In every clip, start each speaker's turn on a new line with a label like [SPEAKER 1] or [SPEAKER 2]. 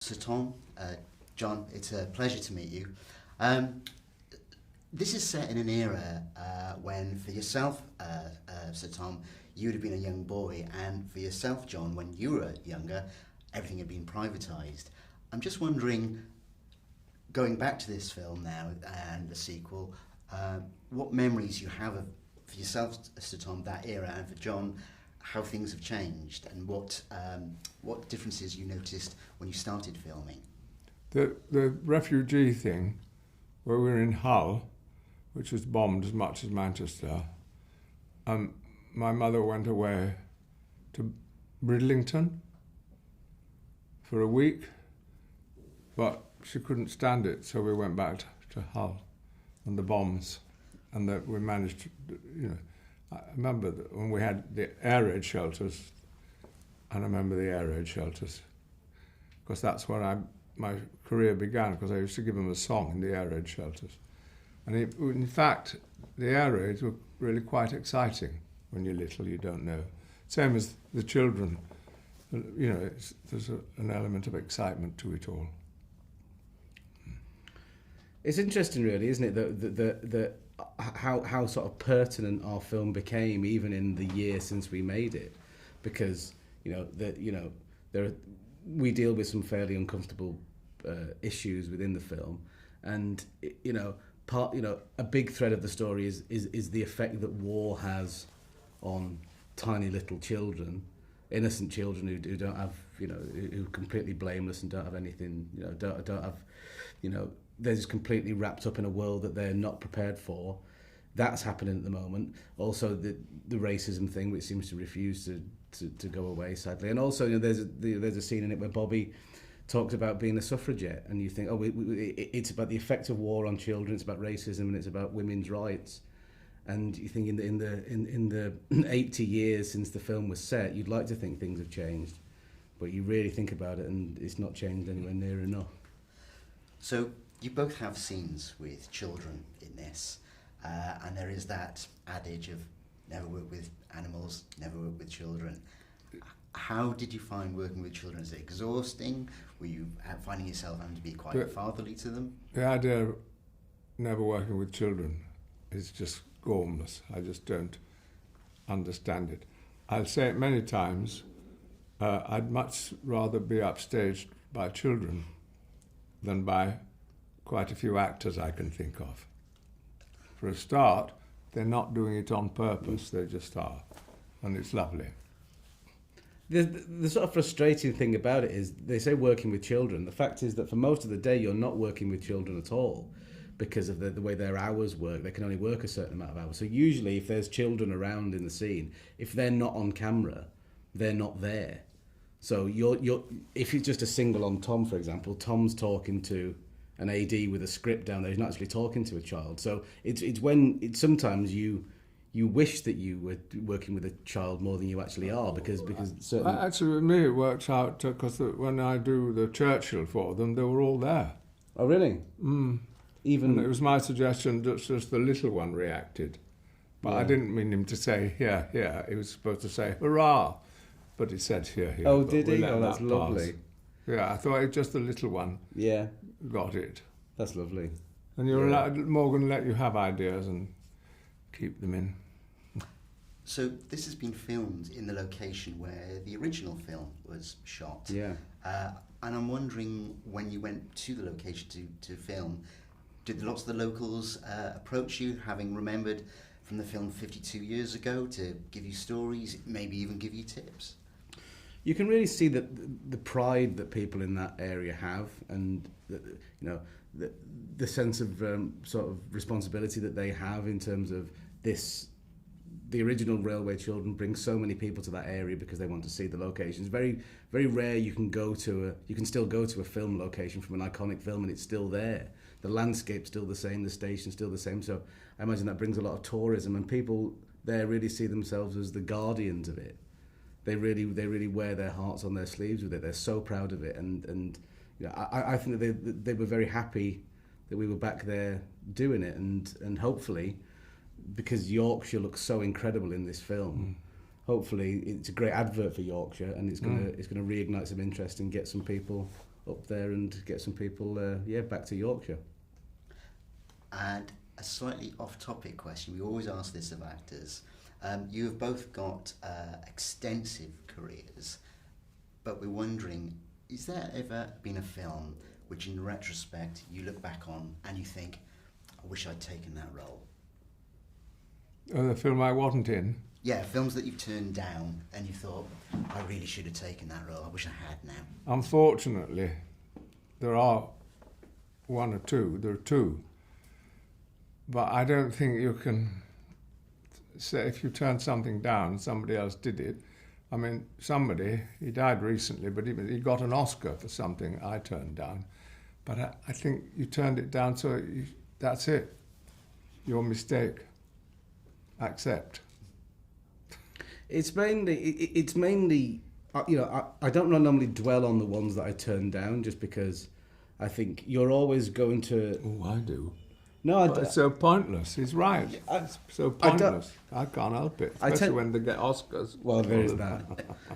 [SPEAKER 1] Sir Tom, John, it's a pleasure to meet you. This is set in an era when, for yourself, Sir Tom, you would have been a young boy, and for yourself, John, when you were younger, everything had been privatised. I'm just wondering, going back to this film now and the sequel, what memories you have of, for yourself, Sir Tom, that era, and for John, how things have changed, and what differences you noticed when you started filming.
[SPEAKER 2] The refugee thing, where we were in Hull, which was bombed as much as Manchester, my mother went away to Bridlington for a week, but she couldn't stand it, so we went back to Hull and the bombs, and that we managed to, I remember that when we had the air raid shelters, and I remember the air raid shelters, because that's where my career began, because I used to give them a song in the air raid shelters. And in fact, the air raids were really quite exciting. When you're little, you don't know. Same as the children, there's an element of excitement to it all.
[SPEAKER 3] It's interesting, really, isn't it, that how sort of pertinent our film became, even in the year since we made it, because we deal with some fairly uncomfortable issues within the film, and a big thread of the story is the effect that war has on tiny little children, innocent children who don't have, who are completely blameless and don't have anything, don't have, they're just completely wrapped up in a world that they're not prepared for. That's happening at the moment. Also, the racism thing, which seems to refuse to go away, sadly. And also, there's a scene in it where Bobby talks about being a suffragette, and you think, it's about the effect of war on children, it's about racism, and it's about women's rights. And you think in the 80 years since the film was set, you'd like to think things have changed, but you really think about it, and it's not changed anywhere near enough.
[SPEAKER 1] So you both have scenes with children in this, and there is that adage of never work with animals, never work with children. How did you find working with children? Is it exhausting? Were you finding yourself having to be quite fatherly to them?
[SPEAKER 2] The idea of never working with children is just gormless. I just don't understand it. I'll say it many times, I'd much rather be upstaged by children than by quite a few actors I can think of. For a start, they're not doing it on purpose, they just are, and it's lovely.
[SPEAKER 3] The sort of frustrating thing about it is, they say working with children. The fact is that for most of the day, you're not working with children at all, because of the way their hours work. They can only work a certain amount of hours. So usually, if there's children around in the scene, if they're not on camera, they're not there. So if it's just a single on Tom, for example, Tom's talking to an AD with a script down there. He's not actually talking to a child. So it's sometimes you wish that you were working with a child more than you actually are, because certain...
[SPEAKER 2] Actually, with me, it works out, because when I do the Churchill for them, they were all there.
[SPEAKER 3] Oh, really?
[SPEAKER 2] Mm.
[SPEAKER 3] Even...
[SPEAKER 2] And it was my suggestion that just the little one reacted. But I didn't mean him to say, here, here. He was supposed to say, hurrah. But he said, here, here.
[SPEAKER 3] Oh, did he? Oh, that's lovely.
[SPEAKER 2] Yeah, I thought just the little one got it.
[SPEAKER 3] That's lovely.
[SPEAKER 2] And Morgan let you have ideas and keep them in.
[SPEAKER 1] So this has been filmed in the location where the original film was shot.
[SPEAKER 3] Yeah.
[SPEAKER 1] And I'm wondering, when you went to the location to film, did lots of the locals approach you, having remembered from the film 52 years ago, to give you stories, maybe even give you tips?
[SPEAKER 3] You can really see the pride that people in that area have, and the sense of sort of responsibility that they have in terms of this. The original Railway Children bring so many people to that area because they want to see the locations. Very, very rare you can still go to a film location from an iconic film and it's still there. The landscape's still the same, the station's still the same. So I imagine that brings a lot of tourism, and people there really see themselves as the guardians of it. They really wear their hearts on their sleeves with it. They're so proud of it, and I think that they were very happy that we were back there doing it, and hopefully, because Yorkshire looks so incredible in this film, hopefully it's a great advert for Yorkshire, and it's gonna reignite some interest and get some people up there and get some people back to Yorkshire.
[SPEAKER 1] And a slightly off-topic question, we always ask this of actors. You have both got extensive careers, but we're wondering, is there ever been a film which in retrospect you look back on and you think, I wish I'd taken that role?
[SPEAKER 2] The film I wasn't in.
[SPEAKER 1] Yeah, films that you've turned down and you thought, I really should have taken that role, I wish I had now.
[SPEAKER 2] Unfortunately, there are one or two, there are two. But I don't think you can say if you turn something down, somebody else did it. I mean, somebody, he died recently, but he got an Oscar for something I turned down. But I think you turned it down, so that's it. Your mistake. Accept.
[SPEAKER 3] It's mainly, I don't normally dwell on the ones that I turn down, just because I think you're always going to...
[SPEAKER 2] Oh, I do.
[SPEAKER 3] No,
[SPEAKER 2] But it's so pointless. He's right. It's so pointless. I can't help it, especially when they get Oscars.
[SPEAKER 3] Well, there is that.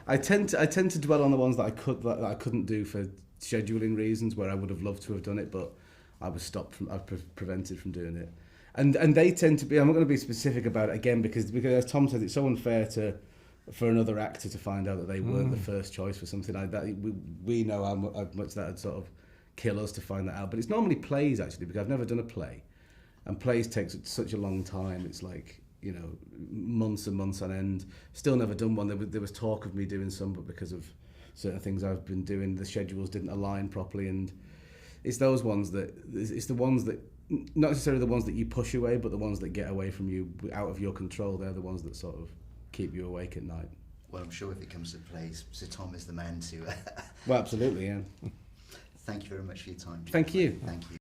[SPEAKER 3] I tend to dwell on the ones that I couldn't do for scheduling reasons, where I would have loved to have done it, but I was prevented from doing it. And they tend to be. I'm not going to be specific about it again because as Tom said, it's so unfair for another actor to find out that they weren't the first choice for something like that. We know how much that would sort of kill us to find that out. But it's normally plays, actually, because I've never done a play. And plays take such a long time. It's like, months and months on end. Still never done one. There was talk of me doing some, but because of certain things I've been doing, the schedules didn't align properly. And it's the ones that, not necessarily the ones that you push away, but the ones that get away from you, out of your control. They're the ones that sort of keep you awake at night.
[SPEAKER 1] Well, I'm sure if it comes to plays, Sir Tom is the man to...
[SPEAKER 3] Well, absolutely, yeah.
[SPEAKER 1] Thank you very much for your time.
[SPEAKER 3] Thank you.
[SPEAKER 1] Thank you.